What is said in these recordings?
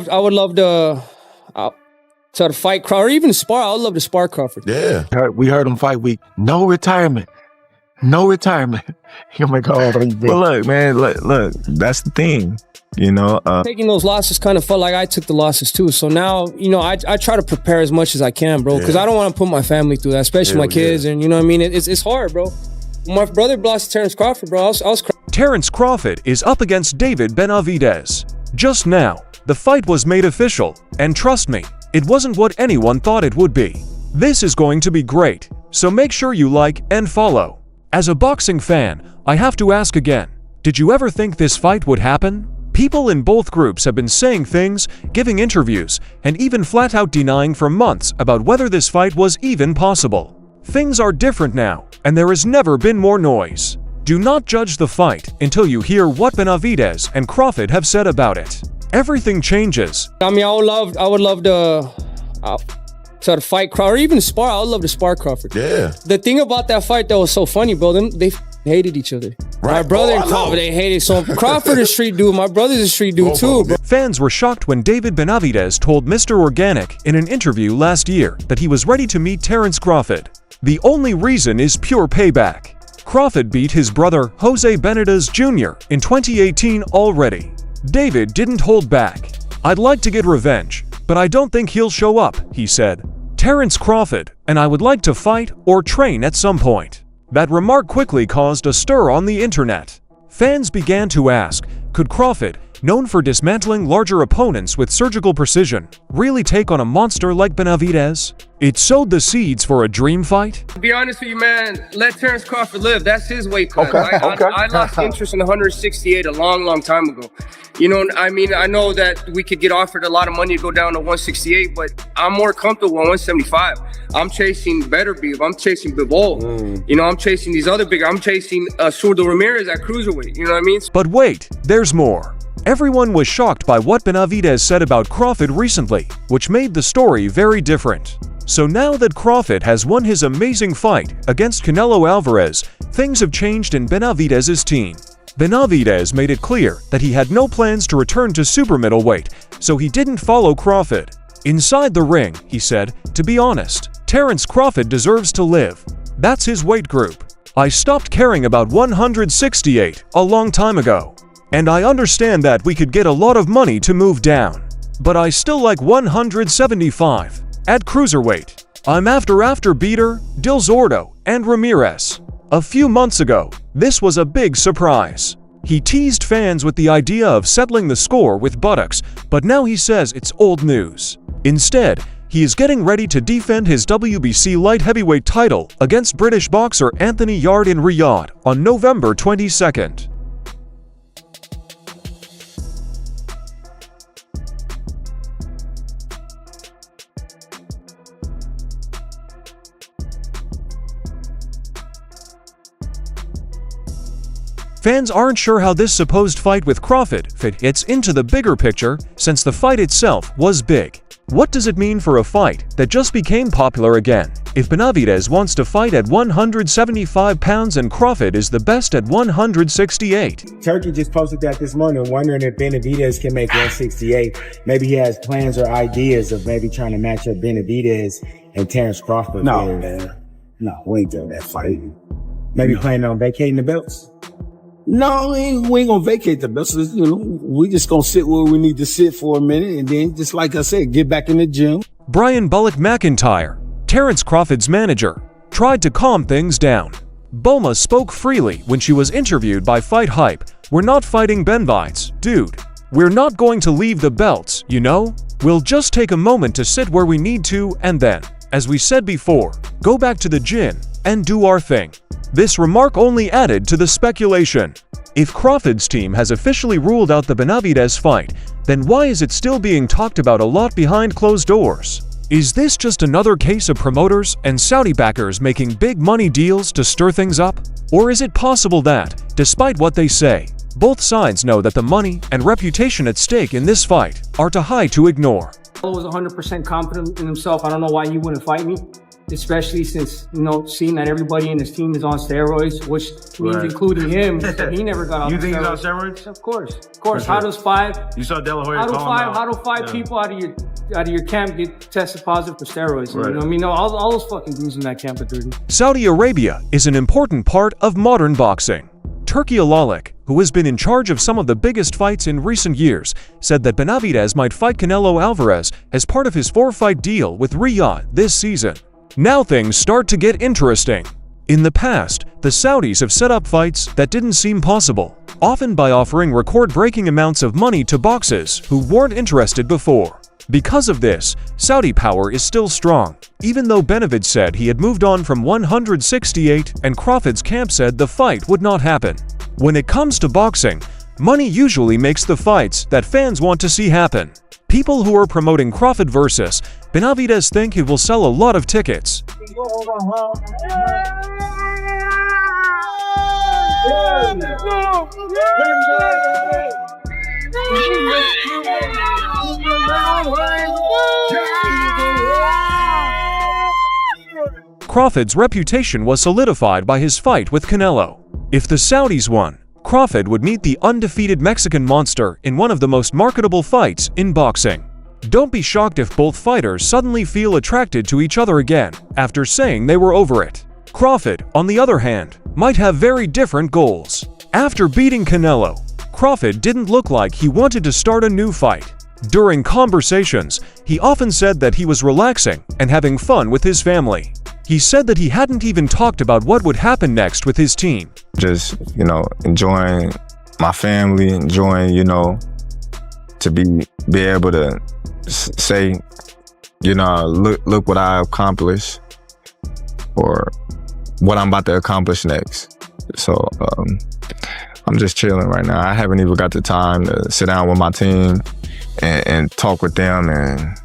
I would love to fight Crawford, or even spar. I would love to spar Crawford. Yeah. We heard him fight week. No retirement. No retirement. Oh my God. But look, man, look, that's the thing. You know, taking those losses kind of felt like I took the losses too. So now, you know, I try to prepare as much as I can, bro, because I don't want to put my family through that, especially my kids. And you know what I mean? It's hard, bro. When my brother lost to Terence Crawford, bro, I was crying. Terence Crawford is up against David Benavidez. Just now, the fight was made official, and trust me, it wasn't what anyone thought it would be. This is going to be great, so make sure you like and follow. As a boxing fan, I have to ask again, did you ever think this fight would happen? People in both groups have been saying things, giving interviews, and even flat out denying for months about whether this fight was even possible. Things are different now, and there has never been more noise. Do not judge the fight until you hear what Benavidez and Crawford have said about it. Everything changes. I mean, I would love to fight Crawford, or even spar. I would love to spar Crawford. Yeah. The thing about that fight that was so funny, bro, they hated each other. Right. My brother and Crawford, they hated. So Crawford is a street dude. My brother's a street dude too, bro. Fans were shocked when David Benavidez told Mr. Organic in an interview last year that he was ready to meet Terence Crawford. The only reason is pure payback. Crawford beat his brother Jose Benavidez Jr. in 2018 already. David didn't hold back. I'd like to get revenge, but I don't think he'll show up, he said. Terence Crawford and I would like to fight or train at some point. That remark quickly caused a stir on the internet. Fans began to ask, could Crawford, known for dismantling larger opponents with surgical precision, really take on a monster like Benavidez? It sowed the seeds for a dream fight? To be honest with you, man, let Terence Crawford live. That's his weight class. Okay. I lost interest in 168 a long time ago. You know, I mean, I know that we could get offered a lot of money to go down to 168, but I'm more comfortable at 175. I'm chasing better beef. I'm chasing Bivol. You know, I'm chasing these other big. I'm chasing Zurdo Ramirez at cruiserweight. You know what I mean? But wait, there's more. Everyone was shocked by what Benavidez said about Crawford recently, which made the story very different. So now that Crawford has won his amazing fight against Canelo Alvarez, things have changed in Benavidez's team. Benavidez made it clear that he had no plans to return to super middleweight, so he didn't follow Crawford. Inside the ring, he said, to be honest, Terence Crawford deserves to live. That's his weight group. I stopped caring about 168 a long time ago. And I understand that we could get a lot of money to move down. But I still like 175. At cruiserweight, I'm after beater, Del Zurdo, and Ramirez. A few months ago, this was a big surprise. He teased fans with the idea of settling the score with buttocks, but now he says it's old news. Instead, he is getting ready to defend his WBC light heavyweight title against British boxer Anthony Yarde in Riyadh on November 22nd. Fans aren't sure how this supposed fight with Crawford fits into the bigger picture, since the fight itself was big. What does it mean for a fight that just became popular again? If Benavidez wants to fight at 175 pounds and Crawford is the best at 168. Turkey just posted that this morning, wondering if Benavidez can make 168. Maybe he has plans or ideas of maybe trying to match up Benavidez and Terence Crawford. no, man. No, we ain't doing that fight. Maybe planning on vacating the belts. No, we ain't gonna vacate the belts. You know, we just gonna sit where we need to sit for a minute, and then, just like I said, get back in the gym. Brian Bullock McIntyre, Terence Crawford's manager, tried to calm things down. Bulma spoke freely when she was interviewed by Fight Hype. We're not fighting Benavidez, dude. We're not going to leave the belts, you know? We'll just take a moment to sit where we need to, and then, as we said before, go back to the gym and do our thing. This remark only added to the speculation. If Crawford's team has officially ruled out the Benavidez fight, then why is it still being talked about a lot behind closed doors? Is this just another case of promoters and Saudi backers making big money deals to stir things up? Or is it possible that, despite what they say, both sides know that the money and reputation at stake in this fight are too high to ignore? I was 100% confident in himself. I don't know why he wouldn't fight me. especially since, seeing that everybody in his team is on steroids, which means including him, so he never got off You think he's on steroids. steroids? Of course. Sure. How does five You saw De La Hoya call him out. how do five people out of your camp get tested positive for steroids? Right. You know what I mean? All those fucking dudes in that camp are dirty. Saudi Arabia is an important part of modern boxing. Turki Alalik, who has been in charge of some of the biggest fights in recent years, said that Benavidez might fight Canelo Alvarez as part of his 4-fight deal with Riyadh this season. Now things start to get interesting. In the past, the Saudis have set up fights that didn't seem possible, often by offering record-breaking amounts of money to boxers who weren't interested before. Because of this, Saudi power is still strong, even though Benavidez said he had moved on from 168 and Crawford's camp said the fight would not happen. When it comes to boxing, money usually makes the fights that fans want to see happen. People who are promoting Crawford versus Benavidez think it will sell a lot of tickets. Crawford's reputation was solidified by his fight with Canelo. If the Saudis won, Crawford would meet the undefeated Mexican monster in one of the most marketable fights in boxing. Don't be shocked if both fighters suddenly feel attracted to each other again after saying they were over it. Crawford, on the other hand, might have very different goals. After beating Canelo, Crawford didn't look like he wanted to start a new fight. During conversations, he often said that he was relaxing and having fun with his family. He said that he hadn't even talked about what would happen next with his team. Just, enjoying my family, enjoying, to be able to say, look what I accomplished or what I'm about to accomplish next. So I'm just chilling right now. I haven't even got the time to sit down with my team and talk with them and,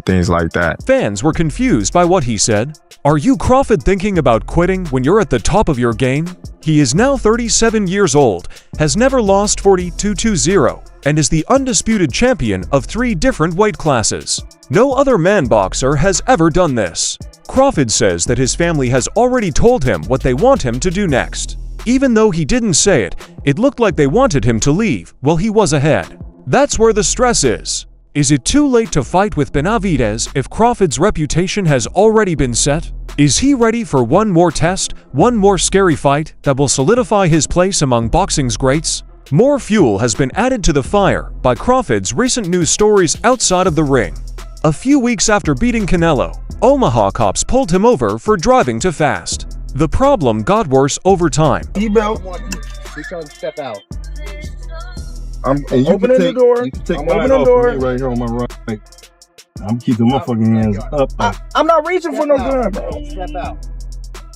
things like that. Fans were confused by what he said. Are you Crawford thinking about quitting when you're at the top of your game? He is now 37 years old, has never lost 42-0, and is the undisputed champion of 3 different weight classes. No other man boxer has ever done this. Crawford says that his family has already told him what they want him to do next. Even though he didn't say it, it looked like they wanted him to leave while he was ahead. That's where the stress is. Is it too late to fight with Benavidez if Crawford's reputation has already been set? Is he ready for one more test, one more scary fight that will solidify his place among boxing's greats? More fuel has been added to the fire by Crawford's recent news stories outside of the ring. A few weeks after beating Canelo, Omaha cops pulled him over for driving too fast. The problem got worse over time. Step out. I'm opening the door. You can take I'm opening the door. Right here on my right. I'm keeping my fucking hands up. I'm not reaching for no gun, bro. Step out.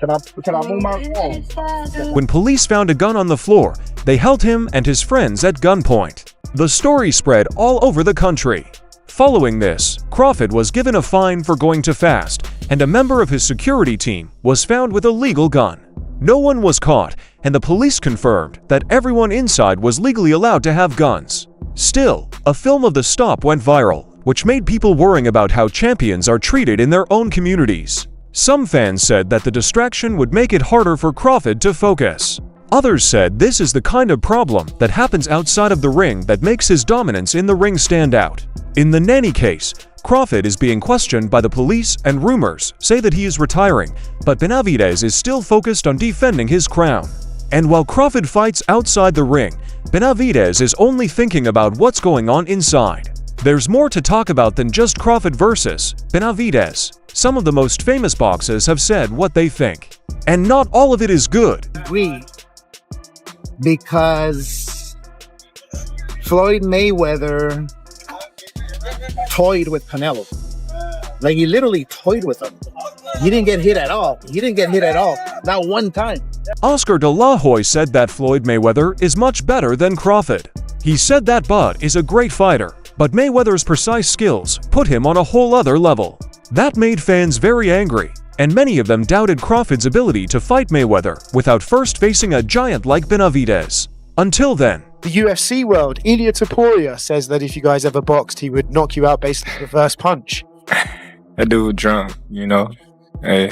Can I move my phone? When police found a gun on the floor, they held him and his friends at gunpoint. The story spread all over the country. Following this, Crawford was given a fine for going too fast, and a member of his security team was found with a legal gun. No one was caught, and the police confirmed that everyone inside was legally allowed to have guns. Still, a film of the stop went viral, which made people worrying about how champions are treated in their own communities. Some fans said that the distraction would make it harder for Crawford to focus. Others said this is the kind of problem that happens outside of the ring that makes his dominance in the ring stand out. In the Nanny case, Crawford is being questioned by the police and rumors say that he is retiring, but Benavidez is still focused on defending his crown. And while Crawford fights outside the ring, Benavidez is only thinking about what's going on inside. There's more to talk about than just Crawford versus Benavidez. Some of the most famous boxers have said what they think. And not all of it is good. Because Floyd Mayweather toyed with Canelo. Like, he literally toyed with him. He didn't get hit at all. Not one time. Oscar De La Hoya said that Floyd Mayweather is much better than Crawford. He said that Bud is a great fighter, but Mayweather's precise skills put him on a whole other level. That made fans very angry, and many of them doubted Crawford's ability to fight Mayweather without first facing a giant like Benavidez. Until then, the UFC world, Ilia Topuria says that if you guys ever boxed, he would knock you out based on the first punch. That dude drunk, hey,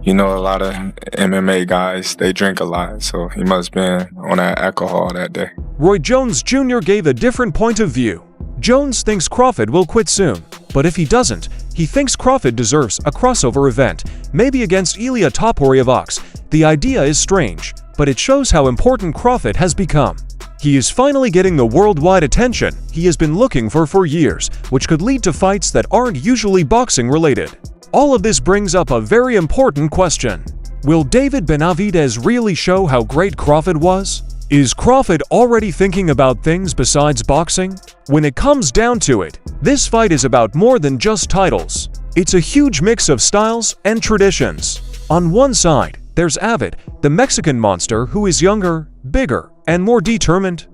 you know, a lot of MMA guys, they drink a lot, so he must have been on that alcohol that day. Roy Jones Jr. gave a different point of view. Jones thinks Crawford will quit soon, but if he doesn't, he thinks Crawford deserves a crossover event, maybe against Ilya Topuria. The idea is strange, but it shows how important Crawford has become. He is finally getting the worldwide attention he has been looking for years, which could lead to fights that aren't usually boxing related. All of this brings up a very important question. Will David Benavidez really show how great Crawford was? Is Crawford already thinking about things besides boxing? When it comes down to it, this fight is about more than just titles. It's a huge mix of styles and traditions. On one side, there's Avid, the Mexican monster who is younger, bigger, and more determined.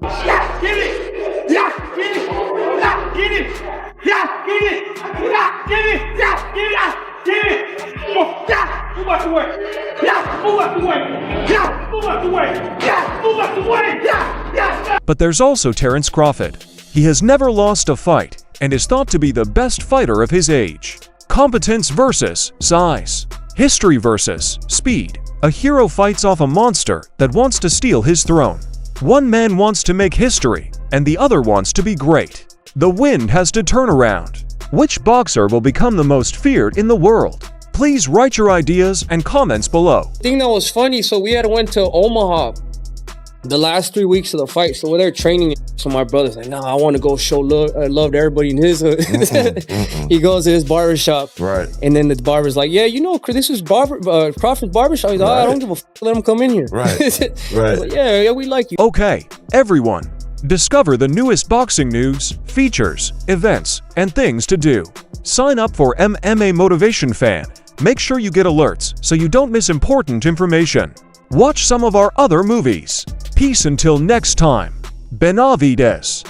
But there's also Terence Crawford. He has never lost a fight and is thought to be the best fighter of his age. Competence versus size. History versus speed. A hero fights off a monster that wants to steal his throne. One man wants to make history, and the other wants to be great. The wind has to turn around. Which boxer will become the most feared in the world? Please write your ideas and comments below. Thing that was funny, so we had went to Omaha the last 3 weeks of the fight, so we're there training. So my brother's like, nah, I want to go show love to everybody in his hood. He goes to his barbershop, Right. and then the barber's like, yeah, you know, this is Crawford's barbershop. He's like, I don't give a f, let him come in here. Right. I was Right. like, yeah, we like you. Okay, everyone, discover the newest boxing news, features, events, and things to do. Sign up for MMA Motivation Fan. Make sure you get alerts so you don't miss important information. Watch some of our other movies. Peace until next time. Benavidez.